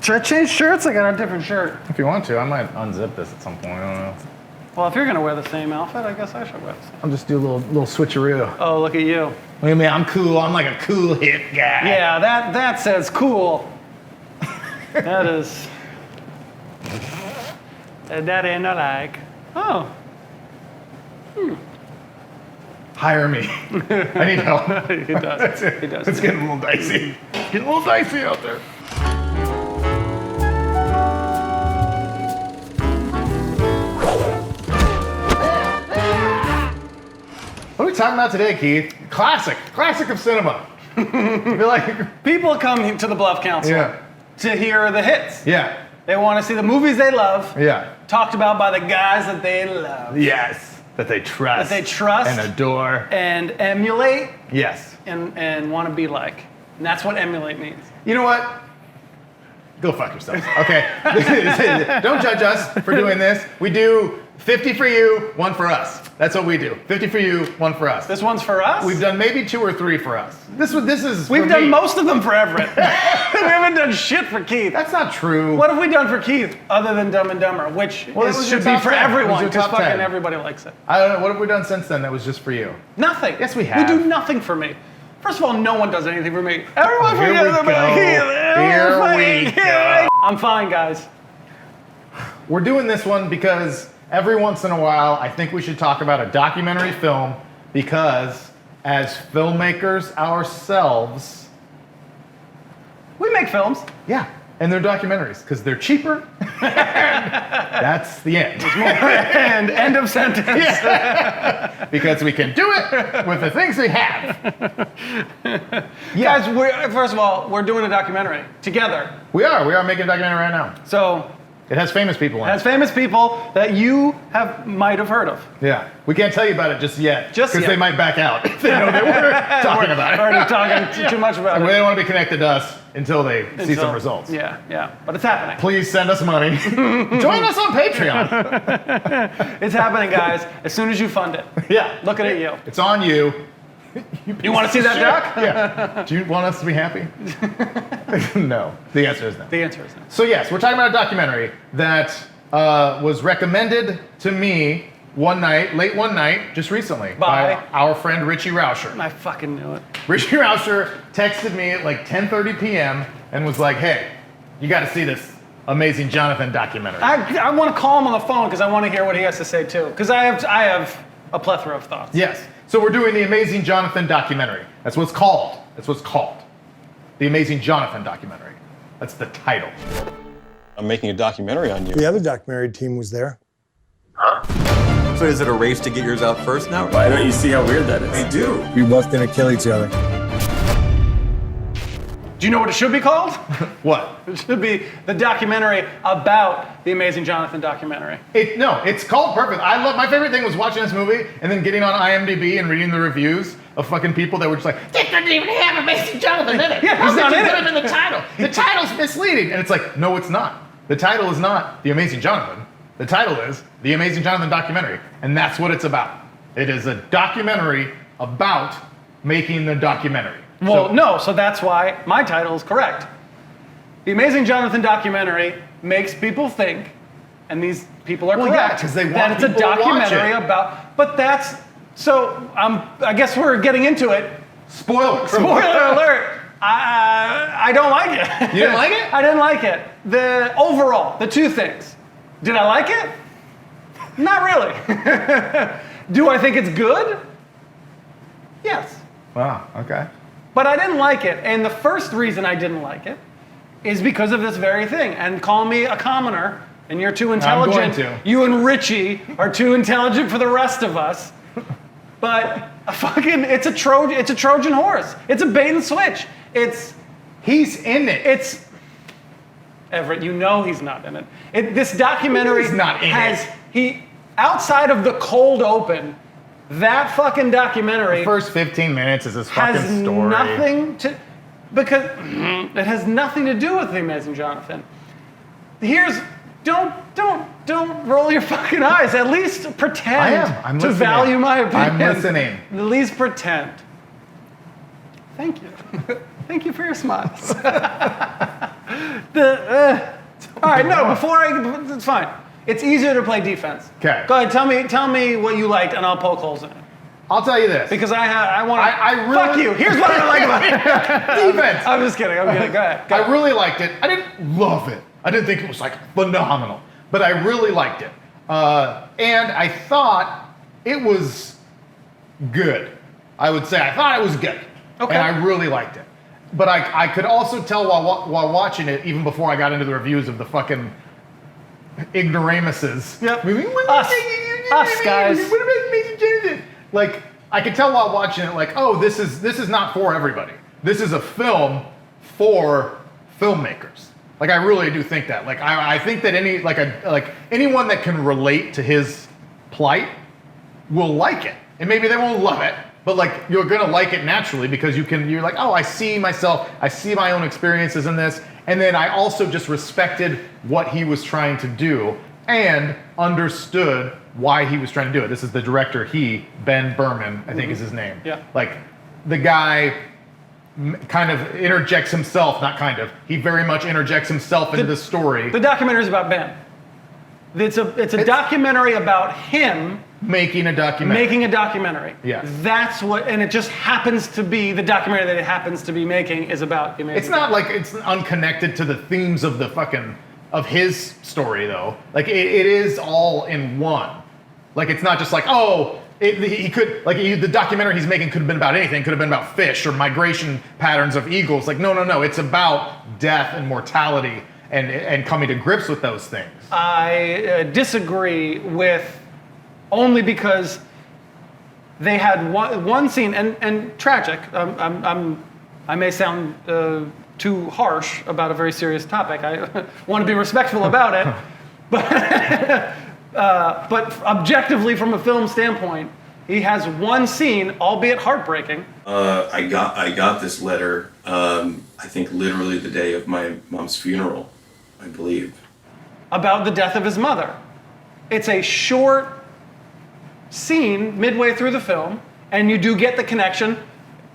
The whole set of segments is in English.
Should I change shirts? I got a different shirt. If you want to, I might unzip this at some point. I don't know. Well, if you're gonna wear the same outfit, I guess I should wear the same. I'll just do a little switcheroo. Oh, look at you. Look at me, I'm cool. I'm like a cool hip guy. Yeah, that says cool. That is. That ain't like. Oh. Hire me. I need help. He does. He does. It's getting a little dicey. Getting a little dicey out there. What are we talking about today, Keith? Classic of cinema. I feel like People come to the Bluff Council to hear the hits. Yeah. They want to see the movies they love. Yeah. Talked about by the guys that they love. Yes. That they trust. That they trust. And adore. And emulate. Yes. And want to be like. And that's what emulate means. You know what? Go fuck yourselves. Okay. Don't judge us for doing this. We do 50 for you, 1 for us. That's what we do. 50 for you, 1 for us. This one's for us? We've done maybe 2 or 3 for us. This is We've for done me. most of them for Everett. We haven't done shit for Keith. That's not true. What have we done for Keith other than Dumb and Dumber, which should be for everyone because fucking 10. everybody likes it. I don't know. What have we done since then that was just for you? Nothing. Yes, we have. We do nothing for me. First of all, no one does anything for me. Everyone Here we go. Here we go. I'm fine, guys. We're doing this one because every once in a while, I think we should talk about a documentary film because as filmmakers ourselves, we make films. Yeah, and they're documentaries because they're cheaper. That's the end. And end of sentence. Yeah. Because we can do it with the things we have. Yeah. Guys, first of all, we're doing a documentary together. We are making a documentary right now. So it has famous people in it. It has famous people that you might have heard of. Yeah. We can't tell you about it just yet. Just yet. Because they might back out if they know that we're talking about it. Already talking too much about it. They don't want to be connected to us until they see some results. Yeah. But it's happening. Please send us money. Join us on Patreon. It's happening, guys. As soon as you fund it. Yeah. Looking at you. It's on you. You want to see that doc? Yeah. Do you want us to be happy? No. The answer is no. The answer is no. So yes, we're talking about a documentary that was recommended to me late one night, just recently, by our friend Richie Rauscher. I fucking knew it. Richie Rauscher texted me at like 10:30 p.m. and was like, hey, you got to see this Amazing Johnathan documentary. I want to call him on the phone because I want to hear what he has to say too. Because I have a plethora of thoughts. Yes. So we're doing the Amazing Johnathan Documentary. That's what it's called. The Amazing Johnathan Documentary. That's the title. I'm making a documentary on you. The other documentary team was there. So is it a race to get yours out first now? Why don't you see how weird that is? I do. We both gonna kill each other. Do you know what it should be called? What? It should be the documentary about the Amazing Johnathan Documentary. It's called perfect. My favorite thing was watching this movie and then getting on IMDb and reading the reviews of fucking people that were just like, this doesn't even have Amazing Johnathan in it. Yeah, he's not in it. Put him in the title. The title's misleading. And it's like, no, it's not. The title is not The Amazing Johnathan. The title is The Amazing Johnathan Documentary. And that's what it's about. It is a documentary about making the documentary. Well, so that's why my title is correct. The Amazing Johnathan Documentary makes people think, and these people are correct. Yeah, 'cause they want that it's a people to watch documentary it. about. But that's so. I guess we're getting into it. Spoiler Alert! I don't like it. You didn't like it? I didn't like it. The 2 things. Did I like it? Not really. Do I think it's good? Yes. Wow, okay. But I didn't like it. And the first reason I didn't like it is because of this very thing. And call me a commoner, and you're too intelligent. I'm going to. You and Richie are too intelligent for the rest of us. But it's a Trojan horse. It's a bait and switch. He's in it. It's Everett, you know he's not in it. This documentary He's not in it. Outside of the cold open, that fucking documentary The first 15 minutes is this fucking has story. because it has nothing to do with the Amazing Johnathan. Don't roll your fucking eyes. At least pretend I am. I'm to listening. value my opinion. I'm listening. At least pretend. Thank you. Thank you for your smiles. All right, no, it's fine. It's easier to play defense. Okay. Go ahead, tell me what you liked, and I'll poke holes in it. I'll tell you this. Because I want to. I really, fuck you. Here's what I like about it. Defense. I'm just kidding. Go ahead. I really liked it. I didn't love it. I didn't think it was like phenomenal, but I really liked it. And I thought it was good. I would say I thought it was good. Okay. And I really liked it. But I could also tell while watching it, even before I got into the reviews of the fucking ignoramuses. Yep. Us guys. Like, I could tell while watching it, like, oh, this is not for everybody. This is a film for filmmakers. Like, I really do think that. Like, I think that anyone that can relate to his plight will like it. And maybe they won't love it, but like, you're gonna like it naturally because you're like, oh, I see myself, I see my own experiences in this. And then I also just respected what he was trying to do and understood why he was trying to do it. This is the director, Ben Berman, I think is his name. Yeah. Like, the guy kind of interjects himself, not kind of, he very much interjects himself into the story. The documentary is about Ben. It's a documentary about him making a documentary. Yeah. Yes. That's what, and it just happens to be, the documentary that it happens to be making is about the Amazing It's not like it's unconnected to the themes of of his story though. Like it is all in one. Like it's not just like, oh, the documentary he's making could have been about anything. Could have been about fish or migration patterns of eagles. Like, no. It's about death and mortality and coming to grips with those things. I disagree with, only because they had one scene, and tragic. I may sound too harsh about a very serious topic. I want to be respectful about it, but objectively, from a film standpoint, he has one scene, albeit heartbreaking. I got this letter. I think literally the day of my mom's funeral, I believe, about the death of his mother. It's a short scene midway through the film, and you do get the connection.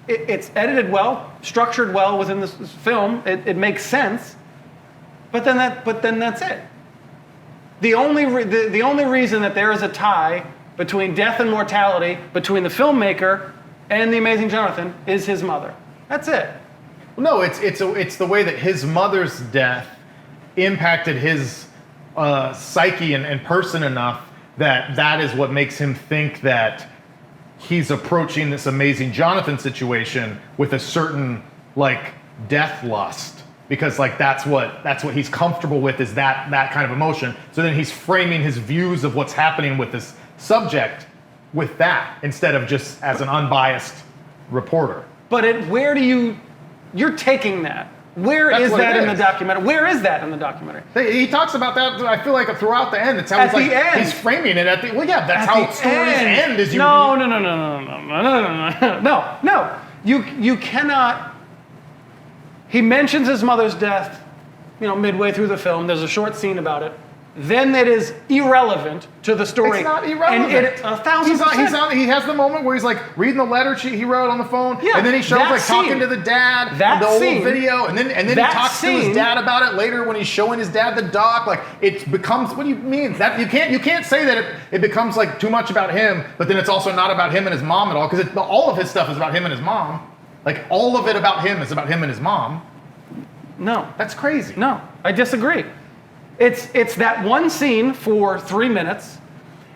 It's edited well, structured well within this film. It makes sense, but then that's it. The only reason that there is a tie between death and mortality between the filmmaker and the Amazing Johnathan is his mother. That's it. No, it's the way that his mother's death impacted his psyche and person enough that is what makes him think that he's approaching this Amazing Johnathan situation with a certain like death lust, because like that's what he's comfortable with, is that kind of emotion. So then he's framing his views of what's happening with this subject with that instead of just as an unbiased reporter. But you're taking that. Where is that in the documentary? Where is that in the documentary? He talks about that, I feel like, throughout the end. That's how he's framing it at the, well, yeah, that's how stories end. Is you No. You cannot. He mentions his mother's death, midway through the film. There's a short scene about it. Then it is irrelevant to the story. It's not irrelevant. And 1,000%. He has the moment where he's like reading the letter he wrote on the phone, and then he shows like talking to the dad, the old video, and then he talks to his dad about it later when he's showing his dad the doc. Like it becomes, what do you mean? That you can't say that it becomes like too much about him, but then it's also not about him and his mom at all, because all of his stuff is about him and his mom. Like all of it about him is about him and his mom. No, that's crazy. No, I disagree. It's that one scene for 3 minutes,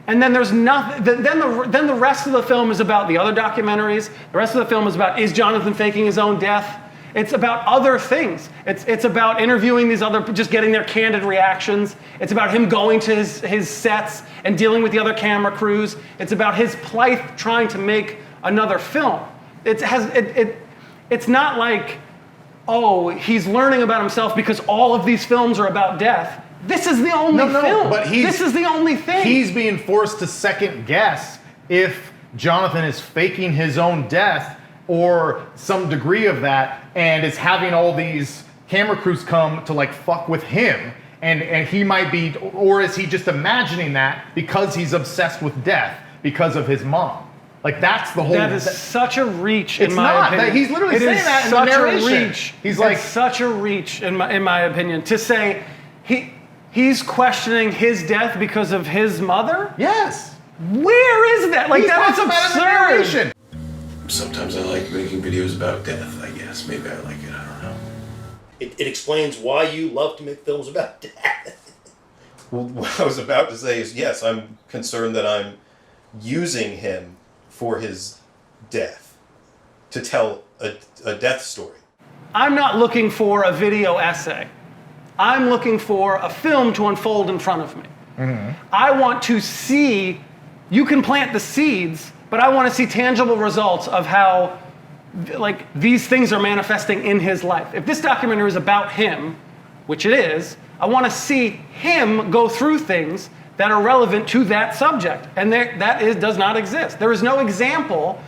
and then there's nothing. Then the rest of the film is about the other documentaries. The rest of the film is about, is Johnathan faking his own death? It's about other things. It's about interviewing these other, just getting their candid reactions. It's about him going to his sets and dealing with the other camera crews. It's about his plight trying to make another film. It's not like, oh, he's learning about himself because all of these films are about death. This is the only film. But this is the only thing. He's being forced to second guess if Johnathan is faking his own death or some degree of that, and is having all these camera crews come to like fuck with him, and he might be, or is he just imagining that because he's obsessed with death because of his mom? Like that's the whole. That is such a reach, in It's my not. opinion. He's literally It saying is that in the such a narration. reach. He's like- It's such a reach, in my opinion, to say he's questioning his death because of his mother. Yes. Where is that? Like He that is talks about it in the absurd. narration. Sometimes I like making videos about death, I guess. Maybe I like it, I don't know. It explains why you love to make films about death. Well, what I was about to say is, yes, I'm concerned that I'm using him for his death to tell a death story. I'm not looking for a video essay. I'm looking for a film to unfold in front of me. I want to see, you can plant the seeds, but I want to see tangible results of how like these things are manifesting in his life. If this documentary is about him, which it is, I want to see him go through things that are relevant to that subject. And does not exist. There is no example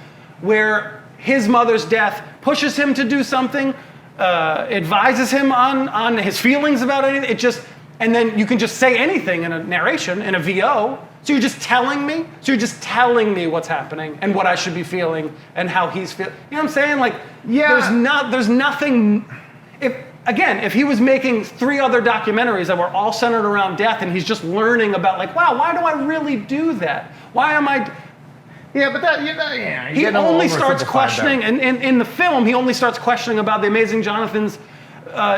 where his mother's death pushes him to do something, advises him on his feelings about anything. And then you can just say anything in a narration, in a VO. So you're just telling me? So you're just telling me what's happening and what I should be feeling and how he's feeling. You know what I'm saying? Like, yeah. There's nothing. If he was making 3 other documentaries that were all centered around death and he's just learning about like, wow, why do I really do that? Why am I... Yeah, but that, he only starts questioning, and in the film, he only starts questioning about the Amazing Jonathan's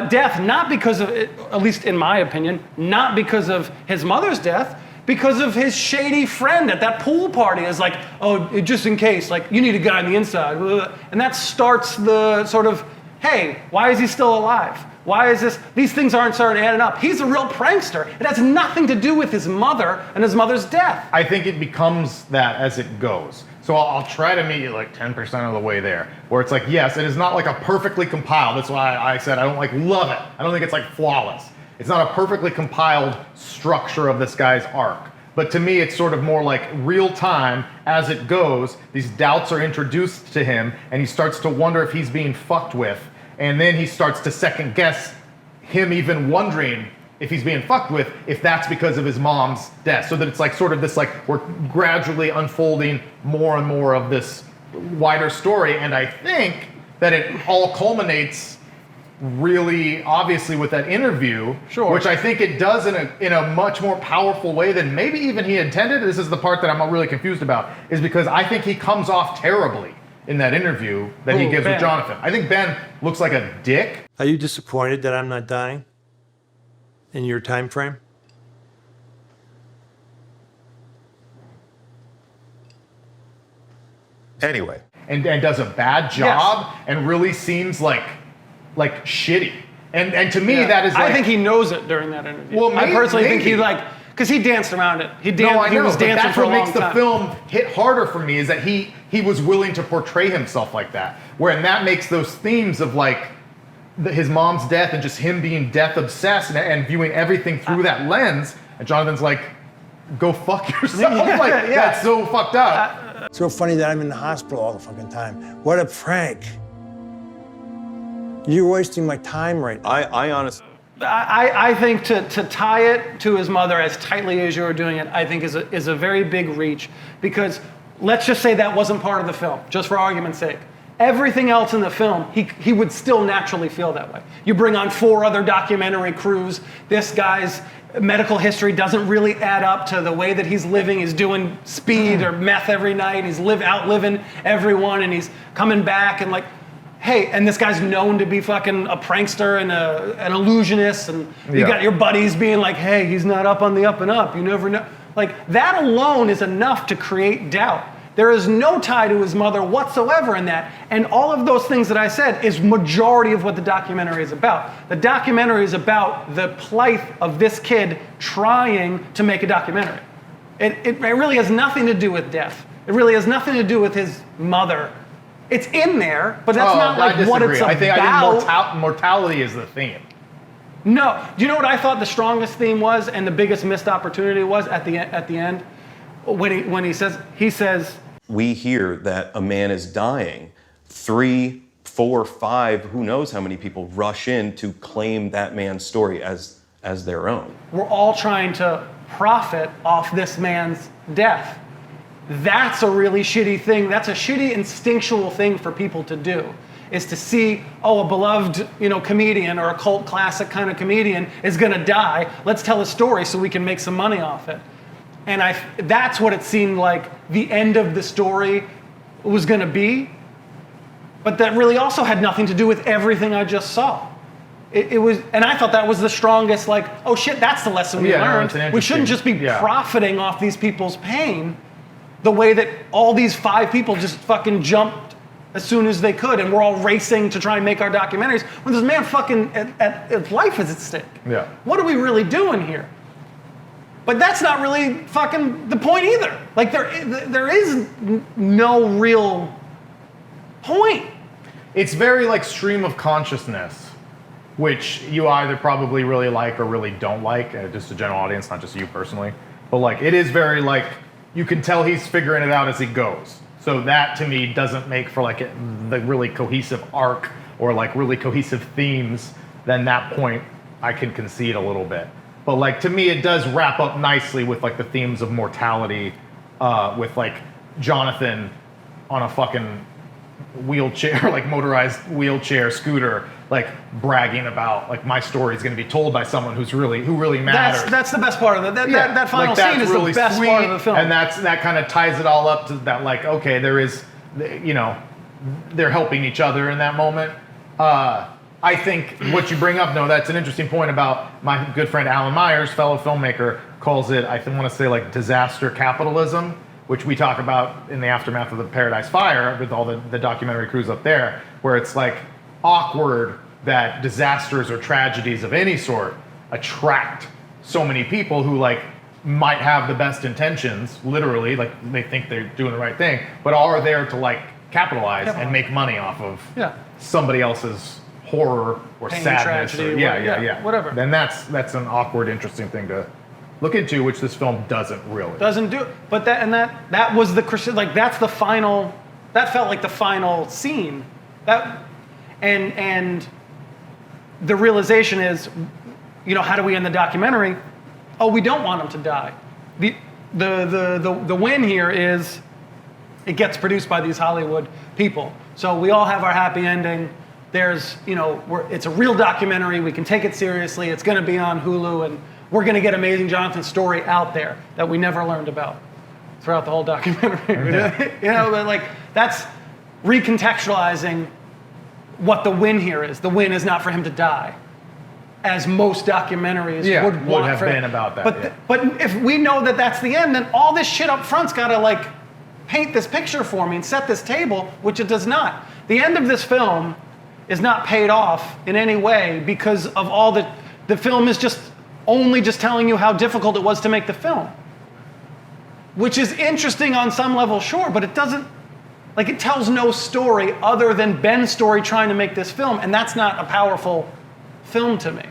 death, not because of, at least in my opinion, not because of his mother's death, because of his shady friend at that pool party is like, oh, just in case, like, you need a guy on the inside. And that starts the sort of, hey, why is he still alive? Why is this? These things aren't starting adding up. He's a real prankster. It has nothing to do with his mother and his mother's death. I think it becomes that as it goes. So I'll try to meet you like 10% of the way there, where it's like, yes, it is not like a perfectly compiled. That's why I said I don't like love it. I don't think it's like flawless. It's not a perfectly compiled structure of this guy's arc. But to me, it's sort of more like real time as it goes. These doubts are introduced to him, and he starts to wonder if he's being fucked with. And then he starts to second guess him even wondering if he's being fucked with, if that's because of his mom's death. So that it's like sort of this like, we're gradually unfolding more and more of this wider story. And I think that it all culminates really obviously with that interview, Sure. which I think it does in a much more powerful way than maybe even he intended. This is the part that I'm really confused about, is because I think he comes off terribly in that interview that he gives Ben. with Jonathan. I think Ben looks like a dick. Are you disappointed that I'm not dying in your time frame? Anyway, And does a bad job and really seems like shitty. And to me, that is like... I think he knows it during that interview. Well, I personally think maybe. he because he danced around it. He No, I know, was but dancing that's for a what long makes the time. film hit harder for me, is that he was willing to portray himself like that. And that makes those themes of like his mom's death and just him being death obsessed and viewing everything through that lens. And Jonathan's like, go fuck yourself. That's so fucked up. It's so funny that I'm in the hospital all the fucking time. What a prank. You're wasting my time right now. I honestly... I think to tie it to his mother as tightly as you are doing it, I think is a very big reach, because let's just say that wasn't part of the film, just for argument's sake. Everything else in the film, he would still naturally feel that way. You bring on 4 other documentary crews. This guy's medical history doesn't really add up to the way that he's living. He's doing speed or meth every night. He's outliving everyone, and he's coming back and like, hey, and this guy's known to be fucking a prankster and an illusionist, and you got your buddies being like, hey, he's not up on the up and up. You never know. Like, that alone is enough to create doubt. There is no tie to his mother whatsoever in that. And all of those things that I said is majority of what the documentary is about. The documentary is about the plight of this kid trying to make a documentary. It really has nothing to do with death. It really has nothing to do with his mother. It's in there, but that's not like what it's about. I think mortality is the theme. No. Do you know what I thought the strongest theme was and the biggest missed opportunity was at the end? When he says, We hear that a man is dying. 3, 4, 5, who knows how many people rush in to claim that man's story as their own. we're all trying to profit off this man's death. that's a really shitty thing. That's a shitty instinctual thing for people to do, is to see, oh, a beloved, comedian or a cult classic kind of comedian is going to die. Let's tell a story so we can make some money off it. And that's what it seemed like the end of the story was going to be. But that really also had nothing to do with everything I just saw. It was, and I thought that was the strongest, like, oh shit, that's the lesson we learned. We shouldn't just be profiting off these people's pain the way that all these 5 people just fucking jumped as soon as they could, and we're all racing to try and make our documentaries when this man fucking at life is at stake. Yeah. What are we really doing here? But that's not really fucking the point either. Like there is no real point. It's very like stream of consciousness, which you either probably really like or really don't like, just a general audience, not just you personally. But like it is very like, you can tell he's figuring it out as he goes. So that to me doesn't make for like the really cohesive arc or like really cohesive themes. Then that point I can concede a little bit. But like to me it does wrap up nicely with like the themes of mortality, with like Jonathan on a fucking wheelchair, like motorized wheelchair scooter, like bragging about like my story is going to be told by someone who really matters. That's the best part of it. That final scene is really the best part of the film. And that kind of ties it all up to that, like, okay, there is, they're helping each other in that moment. I think what you bring up, no, that's an interesting point about my good friend Alan Myers, fellow filmmaker, calls it, I want to say like disaster capitalism, which we talk about in the aftermath of the Paradise Fire with all the documentary crews up there, where it's like awkward that disasters or tragedies of any sort attract so many people who like might have the best intentions, literally, like they think they're doing the right thing, but are there to like capitalize and make money off of somebody else's horror or pain, sadness, tragedy, or, whatever. Then that's an awkward, interesting thing to look into, which this film doesn't really. Doesn't do it. But that was the Christian, like that's the final, that felt like the final scene. And the realization is, how do we end the documentary? Oh, we don't want him to die. The win here is it gets produced by these Hollywood people. So we all have our happy ending. There's, it's a real documentary. We can take it seriously. It's going to be on Hulu, and we're going to get Amazing Johnathan's story out there that we never learned about throughout the whole documentary. But like that's recontextualizing what the win here is. The win is not for him to die, as most documentaries would have been about that. But if we know that that's the end, then all this shit up front's got to like paint this picture for me and set this table, which it does not. The end of this film is not paid off in any way because of all the film is just only just telling you how difficult it was to make the film, which is interesting on some level, sure, but it doesn't, like it tells no story other than Ben's story trying to make this film, and that's not a powerful film to me.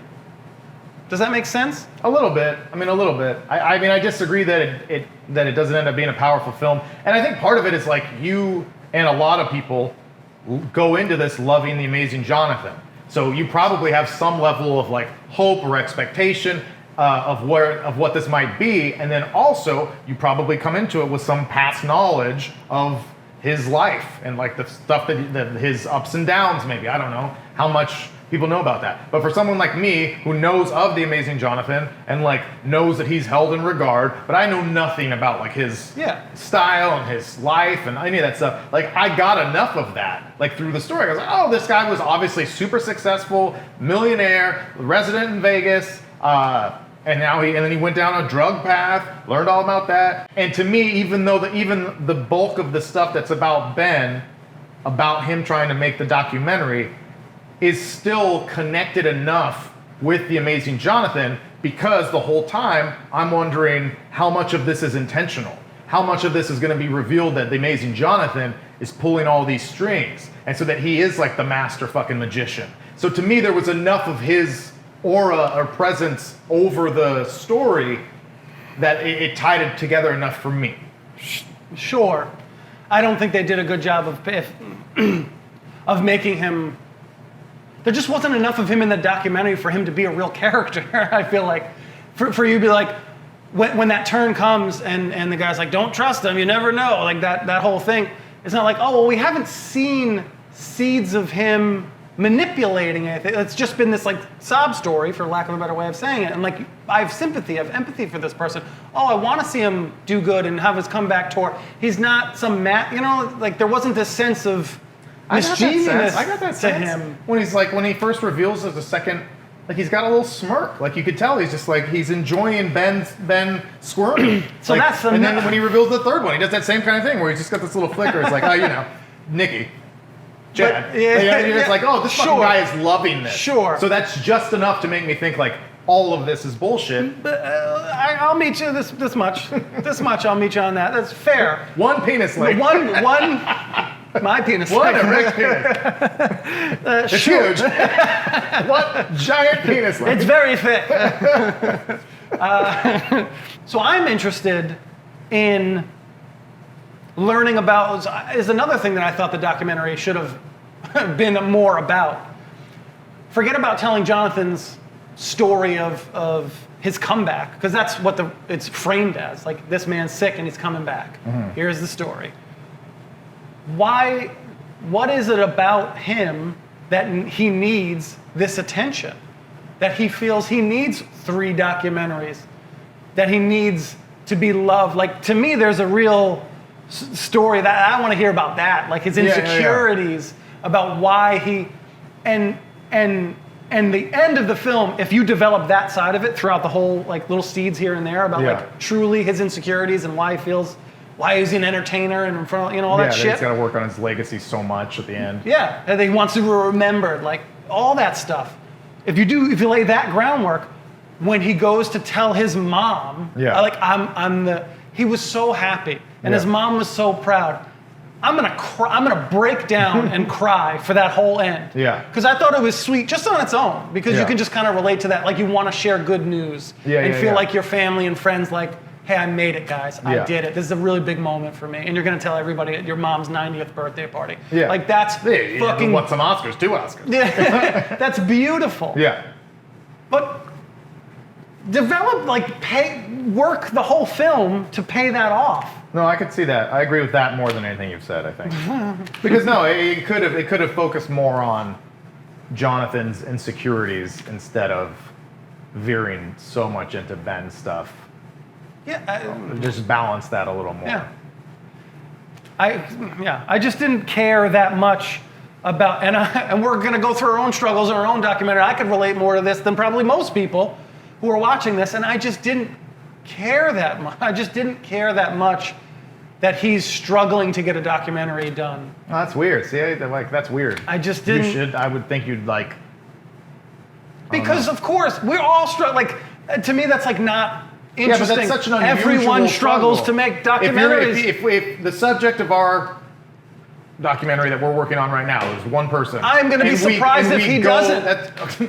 Does that make sense? A little bit. I mean, I disagree that it doesn't end up being a powerful film, and I think part of it is like you and a lot of people go into this loving The Amazing Johnathan. So you probably have some level of like hope or expectation of what this might be, and then also you probably come into it with some past knowledge of his life and like the stuff that his ups and downs. Maybe, I don't know how much people know about that. But for someone like me who knows of The Amazing Johnathan and like knows that he's held in regard, but I know nothing about like his style and his life and any of that stuff. Like I got enough of that like through the story. I was like, oh, this guy was obviously super successful, millionaire, resident in Vegas, and then he went down a drug path, learned all about that. And to me, even the bulk of the stuff that's about Ben, about him trying to make the documentary, is still connected enough with The Amazing Johnathan, because the whole time I'm wondering how much of this is intentional. How much of this is going to be revealed that The Amazing Johnathan is pulling all these strings, and so that he is like the master fucking magician. So to me, there was enough of his aura or presence over the story that it tied it together enough for me. Sure. I don't think they did a good job of making him. There just wasn't enough of him in the documentary for him to be a real character. I feel like for you to be like, when that turn comes and the guy's like, don't trust him, you never know, like that whole thing, it's not like, oh, well, we haven't seen seeds of him manipulating anything. It's just been this like sob story, for lack of a better way of saying it. And like, I have sympathy, I have empathy for this person. Oh, I want to see him do good and have his comeback tour. He's not some like there wasn't this sense of mischievous I got that to sense. him. When he first reveals as a second, like he's got a little smirk. Like you could tell he's just like he's enjoying Ben squirming. So like, that's the and then when he reveals the third one, he does that same kind of thing where he's just got this little flicker. It's like, oh, you know, Nikki. Chad. But, yeah, It's like, oh, this fucking guy is loving this. Sure. So that's just enough to make me think like all of this is bullshit. But I'll meet you this much. This much I'll meet you on that. That's fair. One penis leg. One my penis. One erect penis. It's huge. What giant penis leg. It's very thick. So I'm interested in learning about, is another thing that I thought the documentary should have been more about. Forget about telling Jonathan's story of his comeback, because that's what it's framed as. Like, this man's sick and he's coming back. Mm-hmm. Here's the story. What is it about him that he needs this attention? That he feels he needs 3 documentaries? That he needs to be loved? Like, to me, there's a real story that I want to hear about that. Like, his insecurities, about why he... And the end of the film, if you develop that side of it throughout the whole, like, little seeds here and there about, like, truly his insecurities and why he feels... Why he's an entertainer and in front of, all that shit. Yeah, he's got to work on his legacy so much at the end. Yeah, and he wants to be remembered, like all that stuff. If you lay that groundwork, when he goes to tell his mom, he was so happy, and his mom was so proud. I'm gonna break down and cry for that whole end. Yeah. Because I thought it was sweet just on its own, because you can just kind of relate to that, like you want to share good news and feel like your family and friends like, hey, I made it, guys. I did it. This is a really big moment for me. And you're going to tell everybody at your mom's 90th birthday party. Yeah. Like, that's fucking... Want some Oscars? 2 Oscars. Yeah. That's beautiful. Yeah. But develop, work the whole film to pay that off. No, I could see that. I agree with that more than anything you've said, I think. Because, no, it could have focused more on Jonathan's insecurities instead of veering so much into Ben's stuff. Yeah, just balance that a little more. Yeah. I just didn't care that much about, and we're going to go through our own struggles in our own documentary. I could relate more to this than probably most people who are watching this, and I just didn't care that much. I just didn't care that much that he's struggling to get a documentary done. Oh, that's weird. See, that's weird. I just didn't. I would think you'd like. Because of course we're all struggling. To me, that's like not. Interesting. Yeah, but that's such an unusual Everyone struggles struggle. to make documentaries. If the subject of our documentary that we're working on right now is one person, I'm going to be surprised if he doesn't.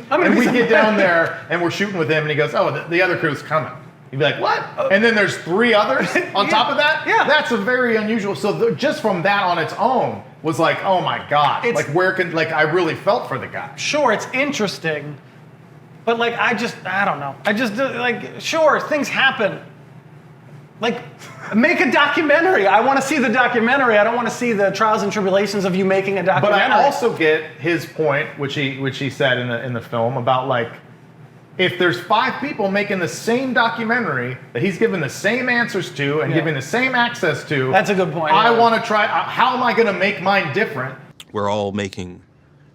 And we get down there and we're shooting with him, and he goes, "Oh, the other crew's coming." You'd be like, "What?" And then there's 3 others on top of that. Yeah, that's a very unusual. So just from that on its own was like, "Oh my god!" I really felt for the guy. Sure, it's interesting. But I don't know. Sure, things happen. Make a documentary. I want to see the documentary. I don't want to see the trials and tribulations of you making a documentary. But I also get his point, which he said in the film about if there's 5 people making the same documentary that he's given the same answers to and giving the same access to. That's a good point. I want to try. How am I going to make mine different? We're all making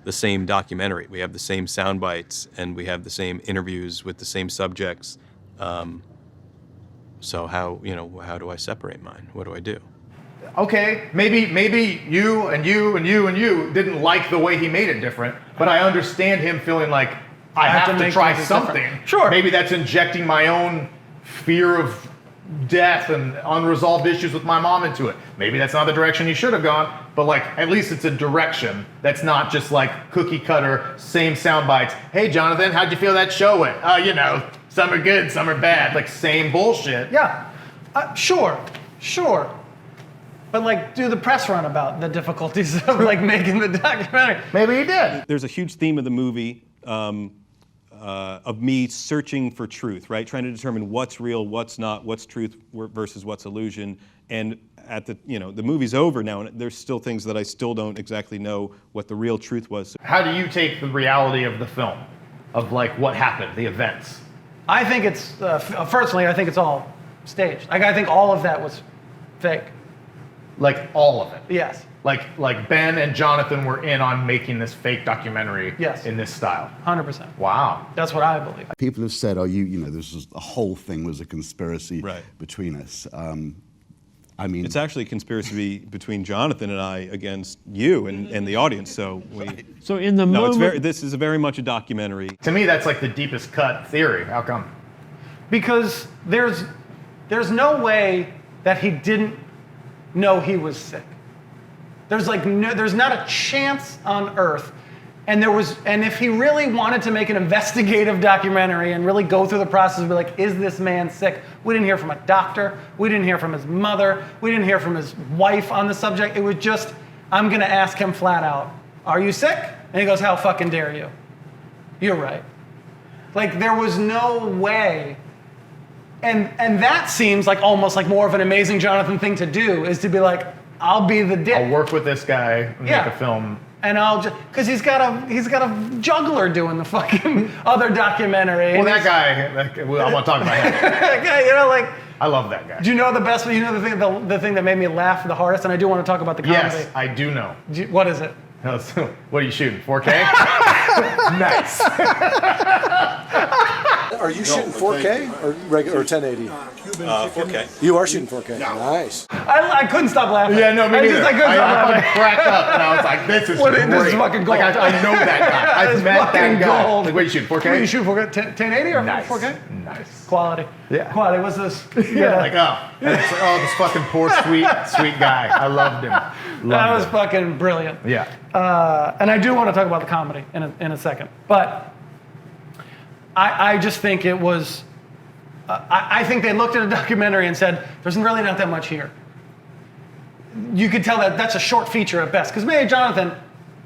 the same documentary. We have the same sound bites, and we have the same interviews with the same subjects. So how do I separate mine? What do I do? Okay, maybe you and you and you and you didn't like the way he made it different, but I understand him feeling like I have to try something. Different. Sure. Maybe that's injecting my own fear of death and unresolved issues with my mom into it. Maybe that's not the direction he should have gone, but at least it's a direction that's not just cookie cutter, same sound bites. Hey Jonathan, how'd you feel that show went? Some are good, some are bad. Same bullshit. Yeah, sure. But do the press run about the difficulties of making the documentary. Maybe he did. There's a huge theme of the movie of me searching for truth, right? Trying to determine what's real, what's not, what's truth versus what's illusion. And at the movie's over now, and there's still things that I still don't exactly know what the real truth was. How do you take the reality of the film, of like what happened, the events? I think it's, personally, I think it's all staged. Like, I think all of that was fake. Like all of it? Yes. Like Ben and Jonathan were in on making this fake documentary in this style? 100%. Wow. That's what I believe. People have said, this was, the whole thing was a conspiracy between us. I mean, it's actually a conspiracy between Jonathan and I against you and the audience. So So in the moment, this is very much a documentary. To me, that's like the deepest cut theory. How come? Because there's no way that he didn't know he was sick. There's not a chance on earth. And if he really wanted to make an investigative documentary and really go through the process and be like, is this man sick? We didn't hear from a doctor. We didn't hear from his mother. We didn't hear from his wife on the subject. It was just, I'm going to ask him flat out, are you sick? And he goes, how fucking dare you? You're right. Like, there was no way. And that seems like almost like more of an Amazing Johnathan thing to do, is to be like, I'll be the dick. I'll work with this guy and make a film. And I'll just, because he's got a juggler doing the fucking other documentary. Well, that guy, I want to talk about him. That guy, I love that guy. Do you know the best? You know the thing that made me laugh the hardest, and I do want to talk about the comedy. Yes, I do know. What is it? What are you shooting? 4K? Nice. Are you shooting 4K or regular or 1080? 4K. You are shooting 4K. Nice. I couldn't stop laughing. Yeah, no, me neither. I couldn't stop laughing. Cracked up, and I was like, "This is great." This is fucking gold. Like, I know that guy. I've met that guy. Gold. Like, what are you shooting? 4K? What are you shooting 4K? 1080 or Nice. 4K? Nice. Quality. Yeah. Quality. What's this? Yeah. And it's like, this fucking poor sweet guy. I loved him. That was fucking brilliant. Yeah. And I do want to talk about the comedy in a second, but I just think it was. I think they looked at a documentary and said, "There's really not that much here." You could tell that that's a short feature at best. Because Amazing Johnathan,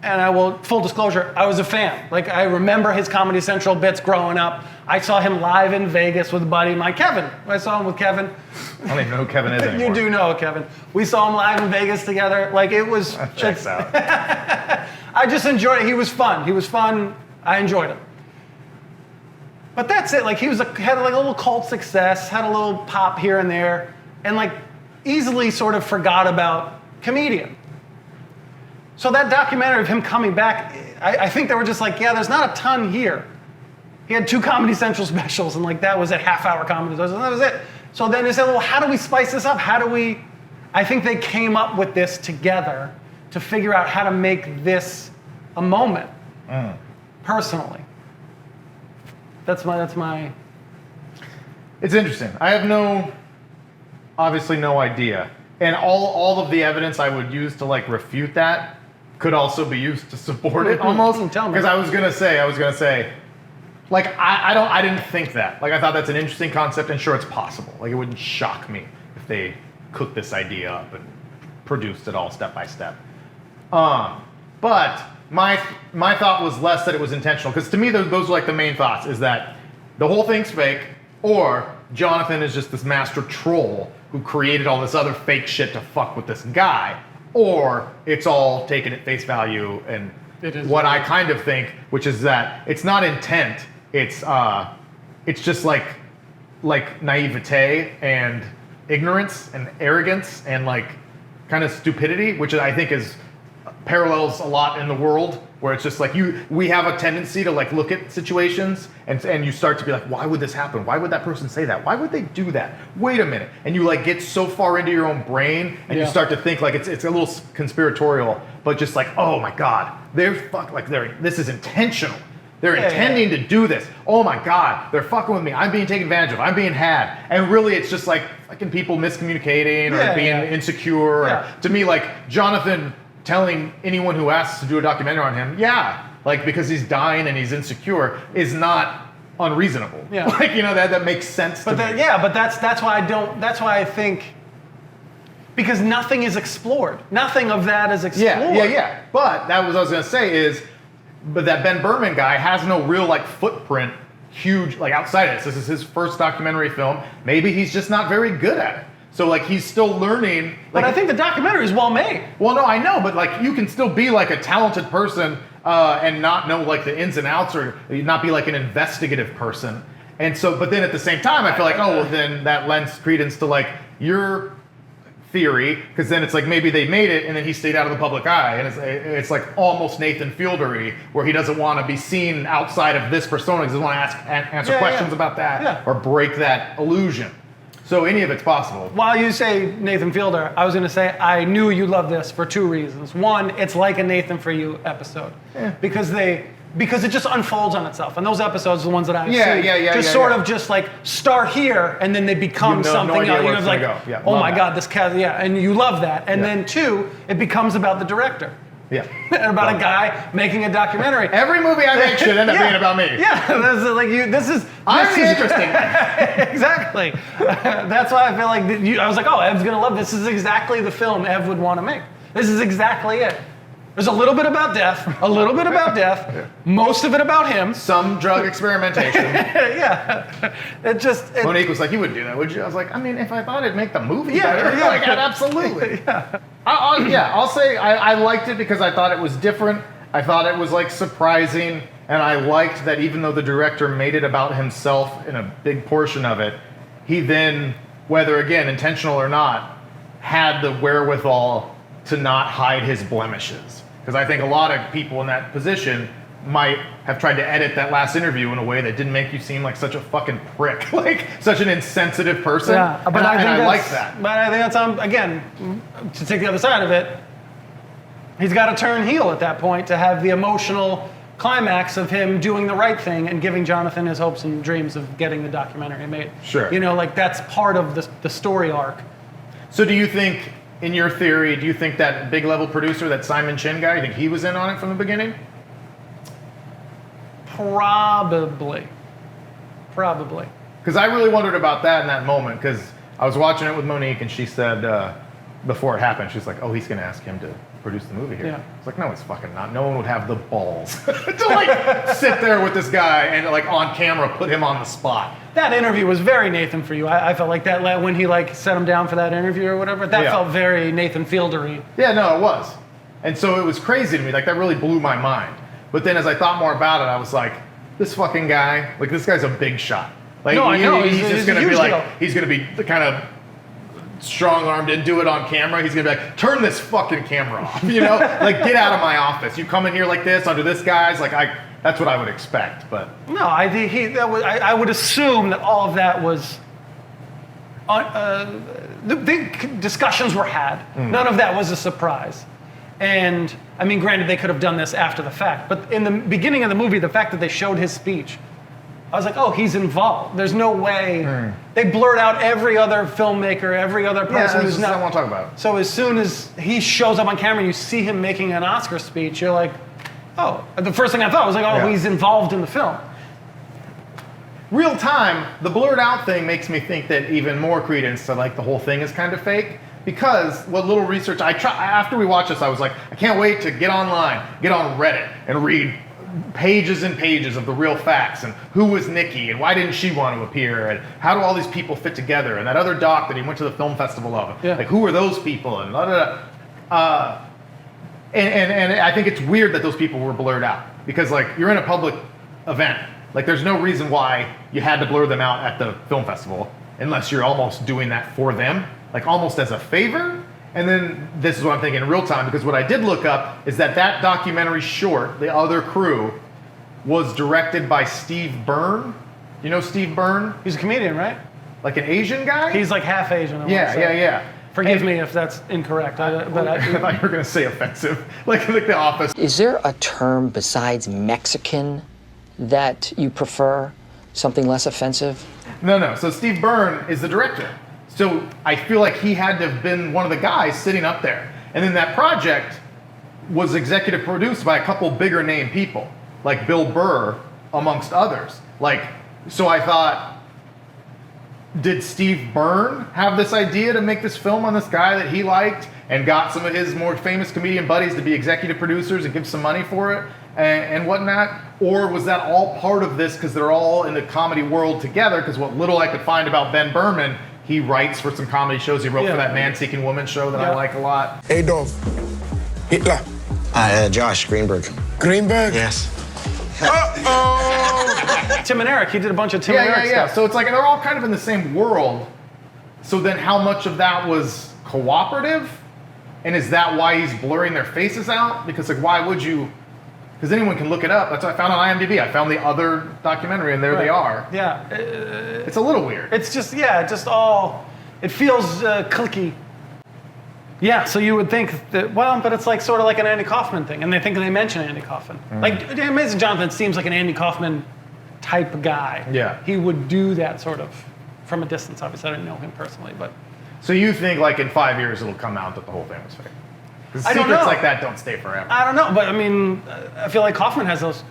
and I will, full disclosure, I was a fan. Like, I remember his Comedy Central bits growing up. I saw him live in Vegas with a buddy of mine, Kevin. I saw him with Kevin. I don't even know who Kevin is anymore. You do know Kevin. We saw him live in Vegas together. Like, it was. Checks out. I just enjoyed it. He was fun. I enjoyed it. But that's it. Like, had like a little cult success, had a little pop here and there, and like easily sort of forgot about comedian. So that documentary of him coming back, I think they were just like, yeah, there's not a ton here. He had 2 Comedy Central specials, and like that was a half-hour comedy special, and that was it. So then they said, well, how do we spice this up? I think they came up with this together to figure out how to make this a moment, personally. That's my. It's interesting. I have obviously no idea. And all of the evidence I would use to like refute that could also be used to support it almost. Tell me. Because I was gonna say, like I didn't think that. Like I thought that's an interesting concept, and sure it's possible. Like it wouldn't shock me if they cooked this idea up and produced it all step by step. But my thought was less that it was intentional, because to me those are like the main thoughts, is that the whole thing's fake, or Jonathan is just this master troll who created all this other fake shit to fuck with this guy, or it's all taken at face value. And what I kind of think, which is that it's not intent, it's just like naivete and ignorance and arrogance and like kind of stupidity, which I think is parallels a lot in the world, where it's just like we have a tendency to like look at situations and you start to be like, why would this happen? Why would that person say that? Why would they do that? Wait a minute. And you like get so far into your own brain and you start to think like it's a little conspiratorial, but just like, oh my God, this is intentional. They're intending to do this. Oh my God, they're fucking with me. I'm being taken advantage of. I'm being had. And really it's just like fucking people miscommunicating or being insecure. Or, to me, like Jonathan telling anyone who asks to do a documentary on him, like because he's dying and he's insecure, is not unreasonable. Yeah. Like, that makes sense to me. But that's why I think, because nothing is explored. Nothing of that is explored. Yeah. But that was what I was gonna say is, but that Ben Berman guy has no real like footprint huge, like outside of this is his first documentary film. Maybe he's just not very good at it. So like he's still learning. But Like, I think the documentary is well made. well, no, I know, but like you can still be like a talented person and not know like the ins and outs, or not be like an investigative person. And so, but then at the same time, I feel like, oh, well, then that lends credence to like your theory, because then it's like maybe they made it and then he stayed out of the public eye, and it's like almost Nathan Fieldery, where he doesn't want to be seen outside of this persona. He doesn't want to answer questions about that or break that illusion. So any of it's possible. While you say Nathan Fielder, I was going to say I knew you loved this for two reasons. One, it's like a Nathan For You episode because it just unfolds on itself, and those episodes are the ones that I've seen. Just sort of just like start here, and then they become something else. You're like, oh my God, this cat, and you love that. And then two, it becomes about the director. Yeah. And about a guy making a documentary. Every movie I make should end up being about me. Yeah, this is interesting. Exactly. That's why I feel like I was like, oh, Ev's gonna love this. This is exactly the film Ev would want to make. This is exactly it. There's a little bit about death, most of it about him. Some drug experimentation. Monique was like, you wouldn't do that, would you? I was like, I mean, if I thought it'd make the movie better, like, absolutely. I'll say I liked it because I thought it was different. I thought it was like surprising, and I liked that even though the director made it about himself in a big portion of it, he then, whether again intentional or not, had the wherewithal to not hide his blemishes. Because I think a lot of people in that position might have tried to edit that last interview in a way that didn't make you seem like such a fucking prick, like such an insensitive person. Yeah, but I like that. But I think that's, again, to take the other side of it, he's got to turn heel at that point to have the emotional climax of him doing the right thing and giving Jonathan his hopes and dreams of getting the documentary made. Sure. You know, like that's part of the story arc. So do you think, in your theory, do you think that big level producer, that Simon Chinn guy, you think he was in on it from the beginning? Probably. Because I really wondered about that in that moment, because I was watching it with Monique, and she said, before it happened, she's like, oh, he's going to ask him to produce the movie here. Yeah. It's like, no, he's fucking not. No one would have the balls to like sit there with this guy and like on camera put him on the spot. That interview was very Nathan For You. I felt like that when he like set him down for that interview or whatever. That felt very Nathan Fieldery. Yeah, no, it was. And so it was crazy to me. Like that really blew my mind. But then as I thought more about it, I was like, this fucking guy, like this guy's a big shot. Like, no, I know. He's just going to be like, deal. he's going to be the kind of strong-armed and do it on camera. He's going to be like, turn this fucking camera off, you know? Like, get out of my office. You come in here like this, under this guy's, like, that's what I would expect, but. No, I think I would assume that all of that was, the big discussions were had. None of that was a surprise. And, I mean, granted, they could have done this after the fact, but in the beginning of the movie, the fact that they showed his speech, I was like, oh, he's involved. There's no way. They blurred out every other filmmaker, every other person who's not. I want to talk about it. So as soon as he shows up on camera and you see him making an Oscar speech, you're like, oh. The first thing I thought was like, oh, he's involved in the film. Real time, the blurred out thing makes me think that even more credence to like the whole thing is kind of fake. Because what little research after we watched this, I was like, I can't wait to get online, get on Reddit, and read pages and pages of the real facts and who was Nikki and why didn't she want to appear and how do all these people fit together and that other doc that he went to the film festival of, like who are those people and and I think it's weird that those people were blurred out because like you're in a public event, like there's no reason why you had to blur them out at the film festival unless you're almost doing that for them, like almost as a favor. And then this is what I'm thinking in real time, because what I did look up is that documentary short, The Other Crew, was directed by Steve Byrne. You know Steve Byrne? He's a comedian, right? Like an Asian guy? He's like half Asian. Yeah. Forgive me if that's incorrect. I thought you were going to say offensive, like The Office. Is there a term besides Mexican that you prefer? Something less offensive? No. So Steve Byrne is the director. So I feel like he had to have been one of the guys sitting up there. And then that project was executive produced by a couple bigger name people, like Bill Burr, amongst others. Like, so I thought, did Steve Byrne have this idea to make this film on this guy that he liked and got some of his more famous comedian buddies to be executive producers and give some money for it? and whatnot? Or was that all part of this because they're all in the comedy world together? Because what little I could find about Ben Berman, he writes for some comedy shows. He wrote for that Man-Seeking Woman show that I like a lot. Adolf Hitler. Josh Greenberg. Greenberg? Yes. Tim and Eric, he did a bunch of Tim and Eric stuff. So it's like they're all kind of in the same world. So then how much of that was cooperative? And is that why he's blurring their faces out? Because like, why would you? Because anyone can look it up. That's what I found on IMDb. I found the other documentary, and there they are. Yeah. It's a little weird. It's just, just all, it feels clicky. Yeah, so you would think that, well, but it's like sort of like an Andy Kaufman thing, and they mention Andy Kaufman. Like, Amazing Johnathan seems like an Andy Kaufman type guy. Yeah. He would do that sort of from a distance. Obviously, I didn't know him personally, but. So you think like in 5 years it'll come out that the whole thing was fake? I don't Secrets know. like that don't stay forever. I don't know, but I mean, I feel like Kaufman has those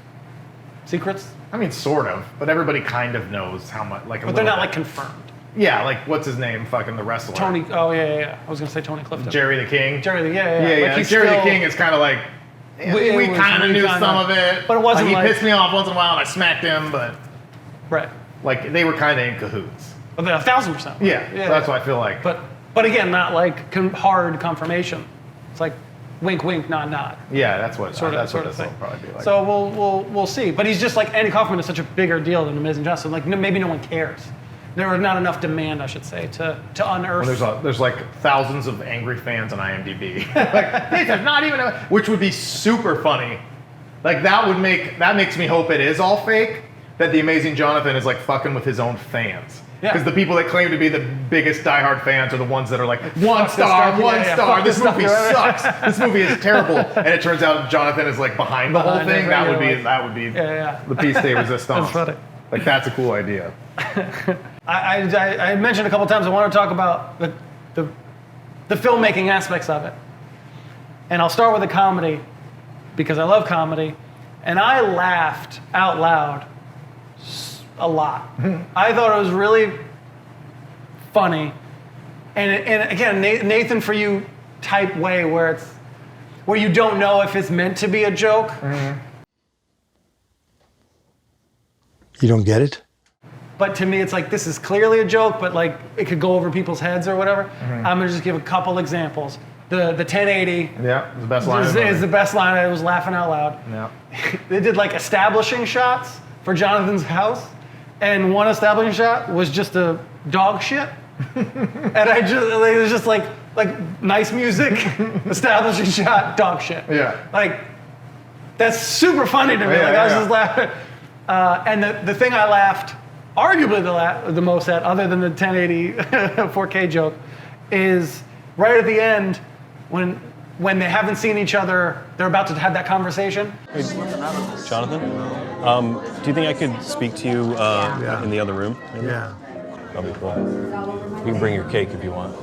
secrets. I mean, sort of, but everybody kind of knows how much. Like, but they're not like confirmed. Yeah, like what's his name? Fucking the wrestler. Tony. Oh yeah. I was gonna say Tony Clifton. Jerry the King. Yeah. Like Jerry the King is kind of like. We kind of knew some of it, but it wasn't like, he pissed me off once in a while, and I smacked him. But right, like they were kind of in cahoots. Well, 1,000%. Yeah, that's what I feel like. But again, not like hard confirmation. It's like wink, wink, nod, nod. Yeah, that's what sort this of will thing. probably be like. So we'll see. But he's just like Andy Kaufman is such a bigger deal than Amazing Johnathan. Like maybe no one cares. There was not enough demand, I should say, to unearth. Well, there's like thousands of angry fans on IMDb. Like this is not even, which would be super funny. Like that makes me hope it is all fake. That the Amazing Johnathan is like fucking with his own fans. Because the people that claim to be the biggest diehard fans are the ones that are like, one star, this movie sucks. This movie is terrible. And it turns out Jonathan is like behind the whole thing. That would be the piece de resistance. That's funny. Like that's a cool idea. I mentioned a couple times I want to talk about the filmmaking aspects of it. And I'll start with the comedy because I love comedy. And I laughed out loud a lot. I thought it was really funny, and again, Nathan for you type way where you don't know if it's meant to be a joke. You don't get it? But to me, it's like this is clearly a joke, but like it could go over people's heads or whatever. I'm gonna just give a couple examples. The 1080. Yeah, the best line. Is the best line. I was laughing out loud. Yeah. They did like establishing shots for Jonathan's house. And one establishing shot was just a dog shit. And it was just like nice music, establishing shot, dog shit. Yeah. Like, that's super funny to me. I was just laughing. And the thing I laughed, arguably the most at, other than the 1080 4K joke, is right at the end when they haven't seen each other, they're about to have that conversation. Hey, Jonathan, do you think I could speak to you in the other room? Maybe? Yeah. That'd be cool. You can bring your cake if you want.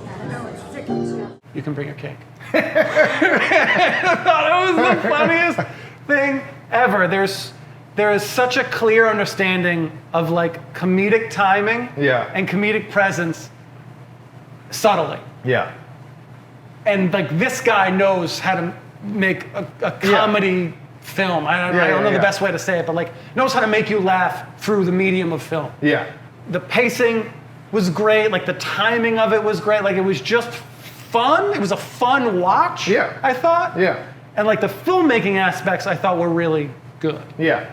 You can bring your cake. I thought it was the funniest thing ever. There is such a clear understanding of like comedic timing and comedic presence subtly. Yeah. And like this guy knows how to make a comedy film. I don't know the best way to say it, but like knows how to make you laugh through the medium of film. Yeah. The pacing was great. Like the timing of it was great. Like it was just fun. It was a fun watch. Yeah. I thought. Yeah. And like the filmmaking aspects, I thought were really good. Yeah.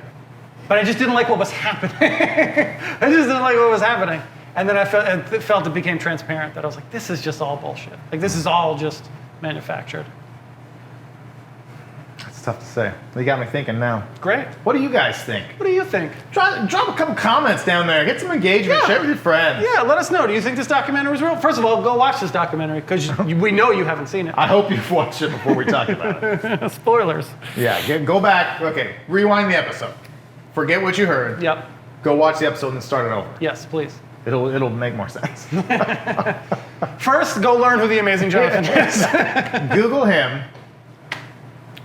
But I just didn't like what was happening. I just didn't like what was happening. And then I felt it became transparent that I was like, this is just all bullshit. Like this is all just manufactured. It's tough to say. You got me thinking now. Great. What do you guys think? What do you think? Drop a couple comments down there. Get some engagement. Share it with your friends. Yeah, let us know. Do you think this documentary was real? First of all, go watch this documentary because we know you haven't seen it. I hope you've watched it before we talk about it. Spoilers. Yeah, go back. Okay, rewind the episode. Forget what you heard. Yep. Go watch the episode and start it over. Yes, please. It'll make more sense. First, go learn who the Amazing Johnathan is. Google him.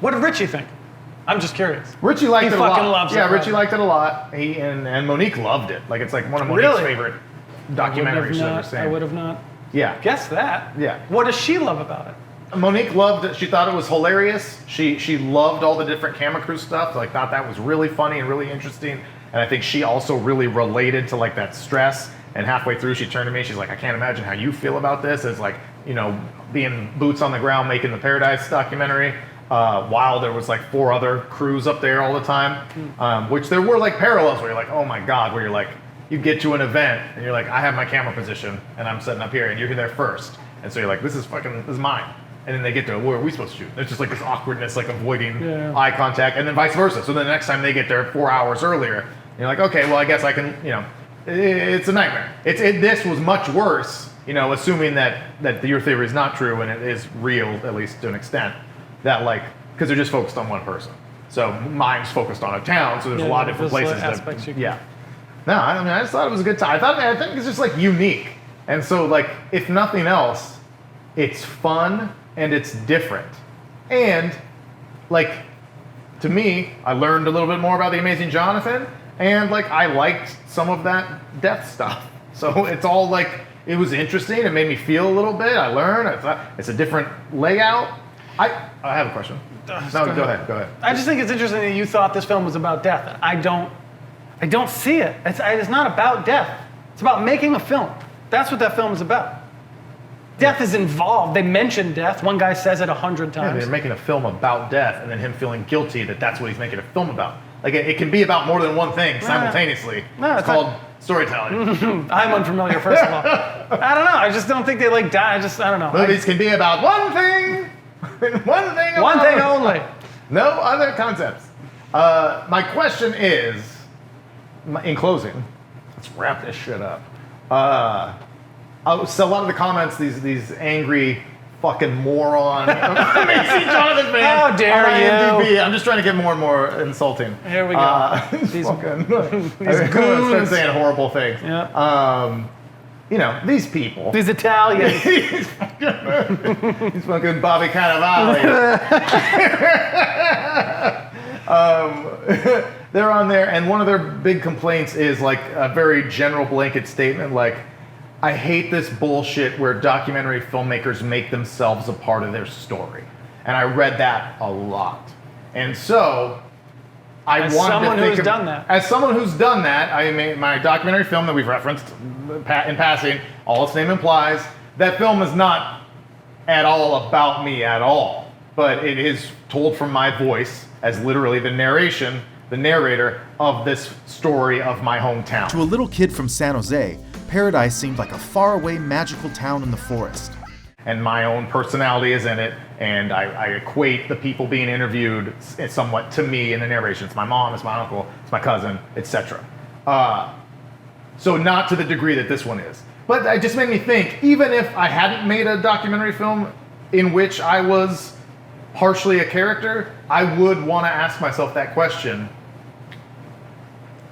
What did Richie think? I'm just curious. Richie liked it a lot. He fucking loves it. Yeah, Richie liked it a lot. He and Monique loved it. Like it's like one of Monique's favorite documentaries she's ever seen. I would have not. Yeah. Guess that. Yeah. What does she love about it? Monique loved it. She thought it was hilarious. She loved all the different camera crew stuff. Like, thought that was really funny and really interesting. And I think she also really related to like that stress. And halfway through, she turned to me. She's like, I can't imagine how you feel about this. As like, you know, being boots on the ground making the Paradise documentary. While there was like 4 other crews up there all the time, which there were like parallels where you're like, oh my God, where you're like, you get to an event and you're like, I have my camera position and I'm sitting up here and you're there first. And so you're like, this is mine. And then they get to, where are we supposed to shoot? There's just like this awkwardness, like avoiding eye contact, and then vice versa. So then the next time they get there 4 hours earlier, you're like, okay, well, I guess I can, you know, it's a nightmare. This was much worse, you know, assuming that your theory is not true and it is real, at least to an extent, that like, because they're just focused on one person. So mine's focused on a town, so there's a lot of different places. No, I mean, I just thought it was a good time. I think it's just like unique. And so like, if nothing else, it's fun and it's different. And like, to me, I learned a little bit more about the Amazing Johnathan, and like, I liked some of that death stuff. So it's all like, it was interesting. It made me feel a little bit. I learned. I thought it's a different layout. I have a question. No, go ahead. I just think it's interesting that you thought this film was about death. I don't see it. It's not about death. It's about making a film. That's what that film is about. Death is involved. They mention death. One guy says it 100 times. Yeah, they're making a film about death, and then him feeling guilty that that's what he's making a film about. Like, it can be about more than one thing simultaneously. No, it's called storytelling. I'm unfamiliar, first of all. I don't know. I just don't think they like die. I don't know. Movies can be about one thing. One thing only. No other concepts. My question is, in closing, let's wrap this shit up. So a lot of the comments, these angry fucking moron Amazing Johnathan fan. How dare IMDb. you? I'm just trying to get more and more insulting. Here we go. These goons. Start saying horrible things. Yeah. You know, these people. These Italians. These fucking Bobby Cannavale. They're on there, and one of their big complaints is like a very general blanket statement like, I hate this bullshit where documentary filmmakers make themselves a part of their story. And I read that a lot. And so, As someone who's done that, I made my documentary film that we've referenced in passing, all its name implies, that film is not at all about me at all. But it is told from my voice as literally the narrator of this story of my hometown. To a little kid from San Jose, Paradise seemed like a faraway magical town in the forest. And my own personality is in it, and I equate the people being interviewed somewhat to me in the narration. It's my mom, it's my uncle, it's my cousin, etc. So not to the degree that this one is. But it just made me think, even if I hadn't made a documentary film in which I was partially a character, I would want to ask myself that question.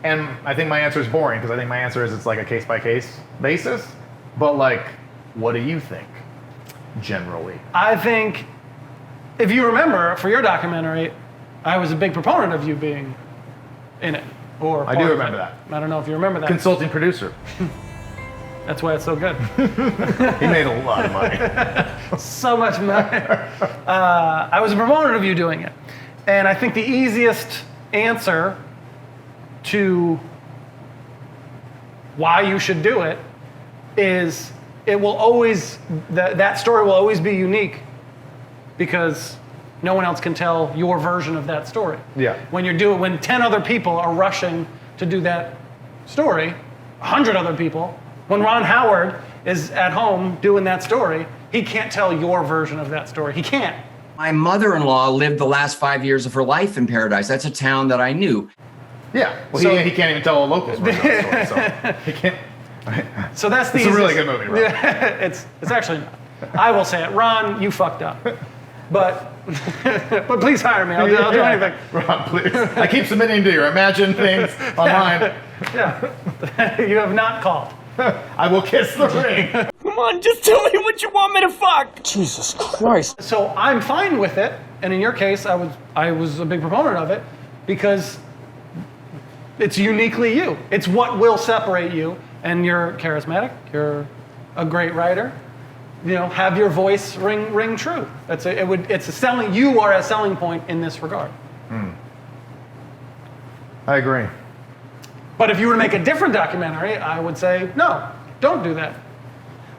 And I think my answer is boring, because I think my answer is it's like a case-by-case basis. But like, what do you think, generally? I think, if you remember, for your documentary, I was a big proponent of you being in it. Or I do remember that. I don't know if you remember that. Consulting producer. That's why it's so good. He made a lot of money. So much money. I was a proponent of you doing it. And I think the easiest answer to why you should do it is it will always, that story will always be unique because no one else can tell your version of that story. Yeah. When 10 other people are rushing to do that story, 100 other people, when Ron Howard is at home doing that story, he can't tell your version of that story. He can't. My mother-in-law lived the last 5 years of her life in Paradise. That's a town that I knew. Yeah, well, he can't even tell a local's version of the story, so he can't. So that's the. It's a really good movie, Ron. Yeah, it's actually not. I will say it, Ron. You fucked up, but please hire me. I'll do anything. Ron, please. I keep submitting to your Imagine things online. Yeah, you have not called. I will kiss the ring. Come on, just tell me what you want me to fuck. Jesus Christ. So I'm fine with it, and in your case, I was a big proponent of it because it's uniquely you. It's what will separate you, and you're charismatic. You're a great writer. have your voice ring true. It's a selling. You are a selling point in this regard. I agree. But if you were to make a different documentary, I would say no, don't do that.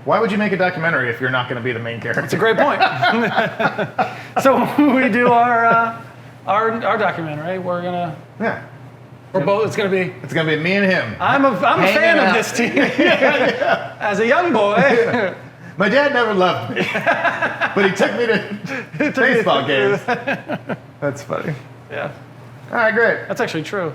Why would you make a documentary if you're not going to be the main character? That's a great point. So when we do our documentary, we're gonna we're both. It's gonna be me and him. I'm a fan of this team. As a young boy. My dad never loved me, but he took me to baseball games. That's funny. Yeah. All right, great. That's actually true.